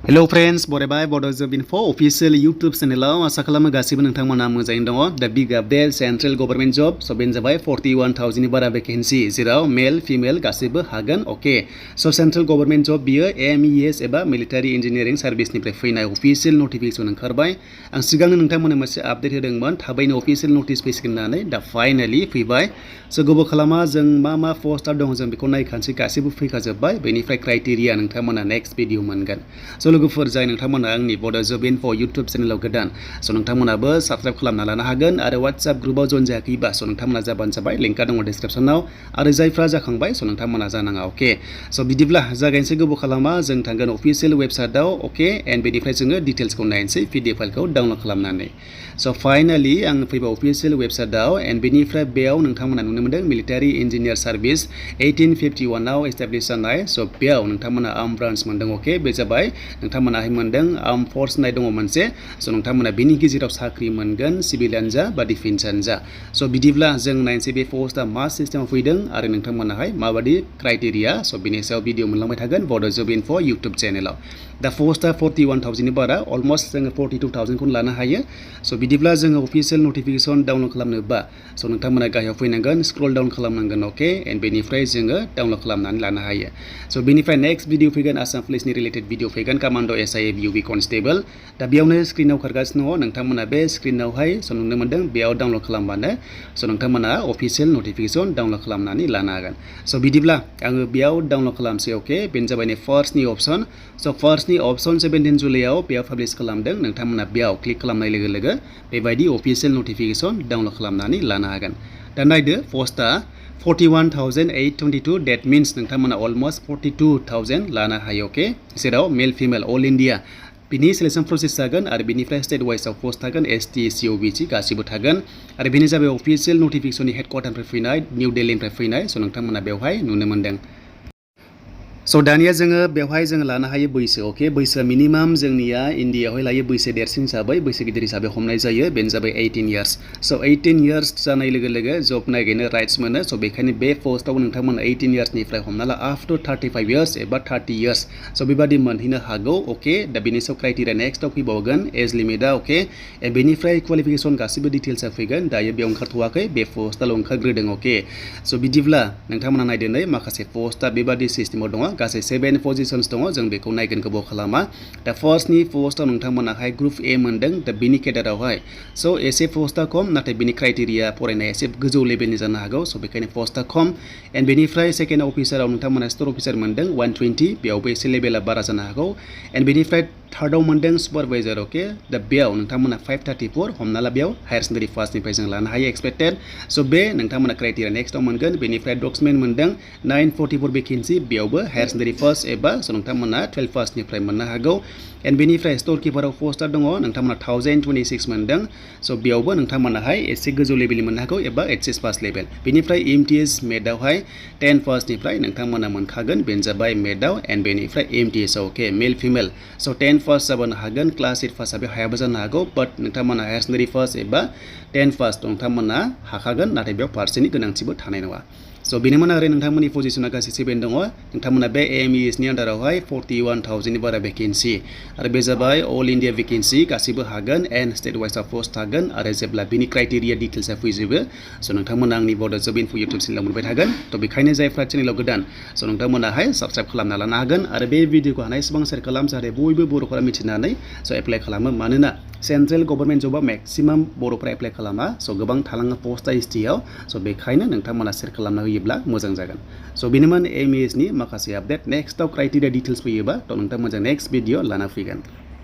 Hello friends, बरायबाय Bodo Info official YouTube channel आसा खालामो गासिबो नोंथांमोना मोजाङैनो दङ दा बिग आपडेट सेंट्रल गवर्नमेंट जब सो बेनो जाबाय 41,000 नि बारा वेकेन्सी जेराव मेल फिमेल गासिबो हागोन ओके सो सेंट्रल गवर्नमेंट जब बियो MES एबा मिलिटारी इंजिनियरिंग सार्भिसनिफ्राय फैनाय अफिशियेल नोटिफिकेशन ओंखारबाय आं सिगांनो नोंथांमोननो मोनसे आपडेट होदोंमोन थाबैनो अफिशियेल नोटिस फैसिगोन होननानै दा फाइनाली फैबाय सो गोबाव खालामा जों मा पोस्टार दं जों बेखौ नायखानोसै गासिबो फैखाजोबबाय बेनिफ्राय क्राइटेरिया नोंथांमोना नेक्स्ट भिडिअ मोनगोन सो लोगोफोर जाय नोंथांमोना आंनि बड' जब इनफो YouTube चेनेलाव गोदान स' नोंथांमोनाबो साबस्क्राइब खालामना लानो हागोन आरो WhatsApp ग्रुपआव जइन जायाखैबा स' नोंथांमोना जाबानो जाबाय लिंकआ दङ डिसक्रिप्शनाव आरो जायफ्रा जाखांबाय स' नोंथांमोना जानाङा ओके स' बिदिब्ला जागायनोसै गोबाव खालामा जों थांगोन अफिशियेल वेबसाइटआव ओके एन्ड बेनिफ्राय जोङो डिटेल्सखौ नायनोसै PDF फाइलखौ डाउनलड खालामनानै स' फाइनाली आं फैबाय अफिशियेल वेबसाइटआव एन्ड बेनिफ्राय बेयाव नोंथांमोना नुनो मोनदों मिलिटारी इन्जिनियार सार्भिस 1851 आव एस्टाब्लिश जानाय स' बेयाव नोंथांमोना आर्म ब्रान्च मोनदों ओके बे जाबाय नोंथांमोना मोनदों आर्म फोर्स नाय दङ मोनसे स' नोंथांमोना बेनि गेजेराव साख्रि मोनगोन सिभिलियान जा बा डिफेन्सआनो जा स' बिदिब्ला जों नायनोसै बे पोस्टआ मा सिस्टेमाव फैदों आरो नोंथांमोनाहाय माबादि क्राइटेरिया स' बेनि सायाव भिडिअ मोनलांबाय थागोन बड' जब इनफो YouTube चेनेलाव दा पोस्टआ 41,000 नि बारा अलमोस्ट जोङो 42,000 खौनो लानो हायो स' बिदिब्ला जोङो अफिशियेल नोटिफिकेशन डाउनलड खालामनोबा स' नोंथांमोना गाहायाव फैनांगोन स्क्रल डाउन खालामनांगोन ओके एन्ड बेनिफ्राय जोङो डाउनलड खालामनानै लानो हायो स' बेनिफ्राय नेक्स्ट भिडिअ फैगोन आसाम पुलिसनि रिलेटेड भिडिअ फैगोन कमान्ड' SIA UB कनस्टेबल दा बेयावनो स्क्रिनाव खारगासिनो दङ नोंथांमोना बे स्क्रिनावहाय स' नुनो मोनदों बेयाव डाउनलड खालामबानो स' नोंथांमोना अफिशियेल नोटिफिकेशन डाउनलड खालामनानै लानो हागोन स' बिदिब्ला आङो बेयाव डाउनलड खालामसै ओके बेनो जाबाय नै फार्स्टनि अपसन स' फार्स्टनि अपसन 17 जुलाइआव बेयाव पाब्लिश खालामदों नोंथांमोना बेयाव क्लिक खालामनाय लोगो लोगो बेबायदि अफिशियेल नोटिफिकेशन डाउनलड खालामनानै लानो हागोन दा नायदो पस्टआ 41,822 डेट मिन्स नोंथांमोना अलमोस्ट 42,000 लानो हायो ओके जेराव मेल फिमेल अल इन्डिया बिनि सिलेक्शन प्रसेस जागोन आरो बिनिफ्राय स्टेट वाइसआव पोस्ट थागोन ST COBC गासिबो थागोन आरो बेनि जाबाय अफिशियेल नोटिफिकेशननि हेडक्वार्टारनिफ्राय फैनाय निउ दिल्लीनिफ्राय फैनाय स' नोंथांमोना बेवहाय नुनो मोनदों स' दानिया जोङो बेवहाय जोङो लानो हायो बैसो ओके बैसोआ मिनिमाम जोंनिया इन्डियायावहाय लायो बैसो देरसिन हिसाबै बैसो गिदिर हिसाबै हमनाय जायो बेनो जाबाय 18 इयार्स स' 18 इयार्स जानाय लोगो लोगो जब नागिरनो राइट्स मोनो स' बेखायनो बे पोस्टआव नोंथांमोना 18 इयार्सनिफ्राय हमना ला आप टु 35 इयार्स एबा 30 इयार्स स' बेबादि मोनहैनो हागौ ओके दा बेनि सायाव क्राइटेरिया नेक्स्टआव फैबावगोन एज लिमिटआ ओके बेनिफ्राय क्वालिफिकेशन गासिबो डिटेल्सआ फैगोन दायो बेयाव ओंखारथ'वाखै बे पोस्टआल' ओंखारग्रोदों ओके स' बिदिब्ला नोंथांमोना नायदो नै माखासे पोस्टआ बेबादि सिस्टेमाव दङ गासै 7 पजिशन्स दङ जों बेखौ नायगोन गोबाव खालामा दा फार्स्टनि पोस्टआव नोंथांमोनाहाय ग्रुप A मोनदों दा बिनि केडारावहाय स' एसे पोस्टआ खम नाथाय बिनि क्राइटेरिया फरायनाया एसे गोजौ लेभेलनि जानो हागौ स' बेखायनो पोस्टआ खम एन्ड बेनिफ्राय सेकेन्ड अफिसाराव नोंथांमोना स्ट'र अफिसार मोनदों 120 बेयावबो एसे लेभेला बारा जानो हागौ एन्ड बेनिफ्राय थार्डआव मोनदों सुपारभाइजार ओके दा बेयाव नोंथांमोना 534 हमना ला बेयाव हायार सेकेन्डारि फार्स्टनिफ्राय जों लानो हायो एक्सपेक्टेड स' बे नोंथांमोना क्राइटेरिया नेक्स्टआव मोनगोन बेनिफ्राय डक्समेन मोनदों 944 भेकेन्सि बेयावबो हायार सेकेन्डारि फार्स्ट एबा स' नोंथांमोना 12 फार्स्टनिफ्राय मोननो हागौ एन्ड बेनिफ्राय स्ट'रकिपाराव पोस्टार दङ नोंथांमोना 1026 मोनदों स' बेयावबो नोंथांमोनाहाय एसे गोजौ लेभेलनि मोननो हागौ एबा HS पास लेभेल बेनिफ्राय MTS मेटआवहाय 10 फार्स्टनिफ्राय नोंथांमोना मोनखागोन बेनो जाबाय मेटआव एन्ड बेनिफ्राय MTS ओके मेल फिमेल स' 10 फार्स्ट जाबोनो हागोन क्लास 8 फार्स्टआ हायाबो जानो हागौ बाट नोंथांमोना हायार सेकेन्डारि फार्स्ट एबा 10 फार्स्ट नोंथांमोना हाखागोन नाथाय बेयाव पार्सेन्टनि गोनांथिबो थानाय नङा स' बेनोमोन आरो नोंथांमोननि पजिशना गासै 7 दङ नोंथांमोना बे MES नि आन्डारावहाय 41,000 नि बारा भेकेन्सि आरो बे जाबाय अल इन्डिया भेकेन्सि गासिबो हागोन एन्ड स्टेट वाइसआव पोस्ट थागोन आरो जेब्ला बिनि क्राइटेरिया डिटेल्सआ फैजोबो स' नोंथांमोना आंनि बड' जब इनफो YouTube चेनेलाव मोनबाय थागोन थ' बेखायनो जायफ्रा चेनेलाव गोदान स' नोंथांमोनाहाय साबस्क्राइब खालामना लानो हागोन आरो बे भिडिअखौ हानायसेबां शेयार खालाम जाहाथे बयबो बर'फोरा मिथिनानै स' एप्लाइ खालामो मानोना सेन्ट्रेल गभर्नमेन्ट जबआ मेक्सिमाम बर'फोरा एप्लाइ खालामा स' गोबां थालाङो पोस्टआ STआव स' बेखायनो नोंथांमोना शेयार खालामना होयोब्ला मोजां जागोन स' बेनोमोन MES नि माखासे आपडेट नेक्स्टआव क्राइटेरिया डिटेल्स फैयोबा थ' नोंथांमोनजों नेक्स्ट भिडिअ लाना फैगोन